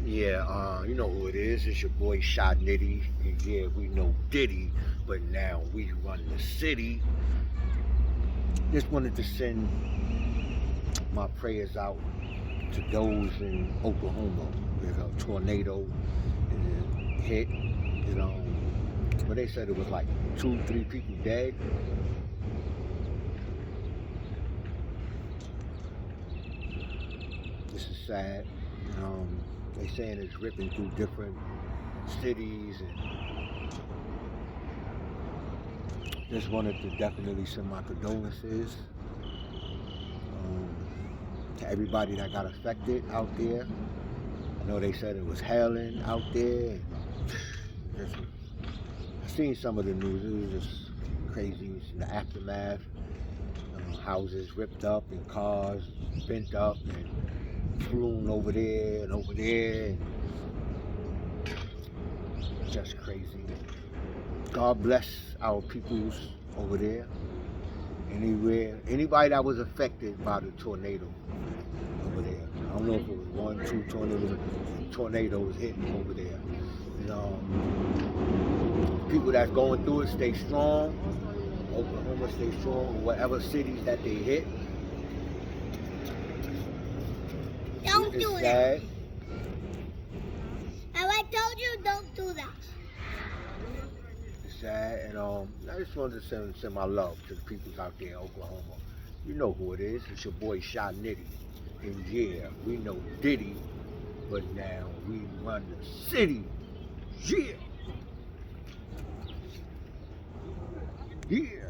Yeah, you know who it is. It's your boy Shot Nitty. And yeah, we know Diddy, but now we run the city. Just wanted to send my prayers out to those in Oklahoma. There's a tornado and it hit. You know, but they said it was like 2, 3 people dead. This is sad. They saying it's ripping through different cities and just wanted to definitely send my condolences to everybody that got affected out there. I know they said it was hailing out there. Just, I seen some of the news. It was just crazy. In the aftermath, houses ripped up and cars bent up and flown over there and over there. And just crazy. God bless our peoples over there. Anybody that was affected by the tornado over there. I don't know if it was 1, 2 tornadoes hitting over there. People that's going through it, stay strong. Oklahoma, stay strong. Whatever cities that they hit. Don't do sad. that. I told you don't do that. It's sad, and I just wanted to send my love to the peoples out there in Oklahoma. You know who it is. It's your boy Shot Nitty. And yeah, we know Diddy, but now we run the city. Yeah. Yeah.